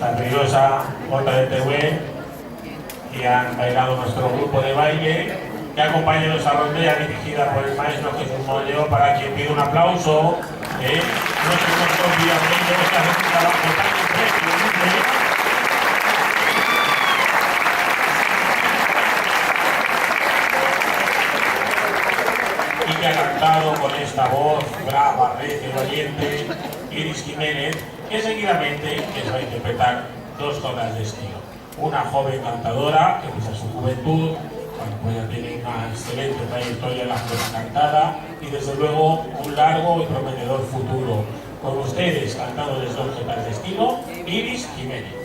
la preciosa JDTV, que han bailado nuestro grupo de baile, que acompaña esta rondella dirigida por el maestro Jesús Molleo, para quien pido un aplauso. No se nos olvida de ellos, que hacen un trabajo tan impresionante. Y que ha cantado con esta voz brava, recia y valiente, Iris Jiménez, que seguidamente les va a interpretar dos tonas de estilo. Una joven cantadora, que pese a su juventud, bueno, pues ya tiene una excelente trayectoria en la flora cantada y desde luego un largo y prometedor futuro. Con ustedes, cantándoles dos tonas de estilo, Iris Jiménez.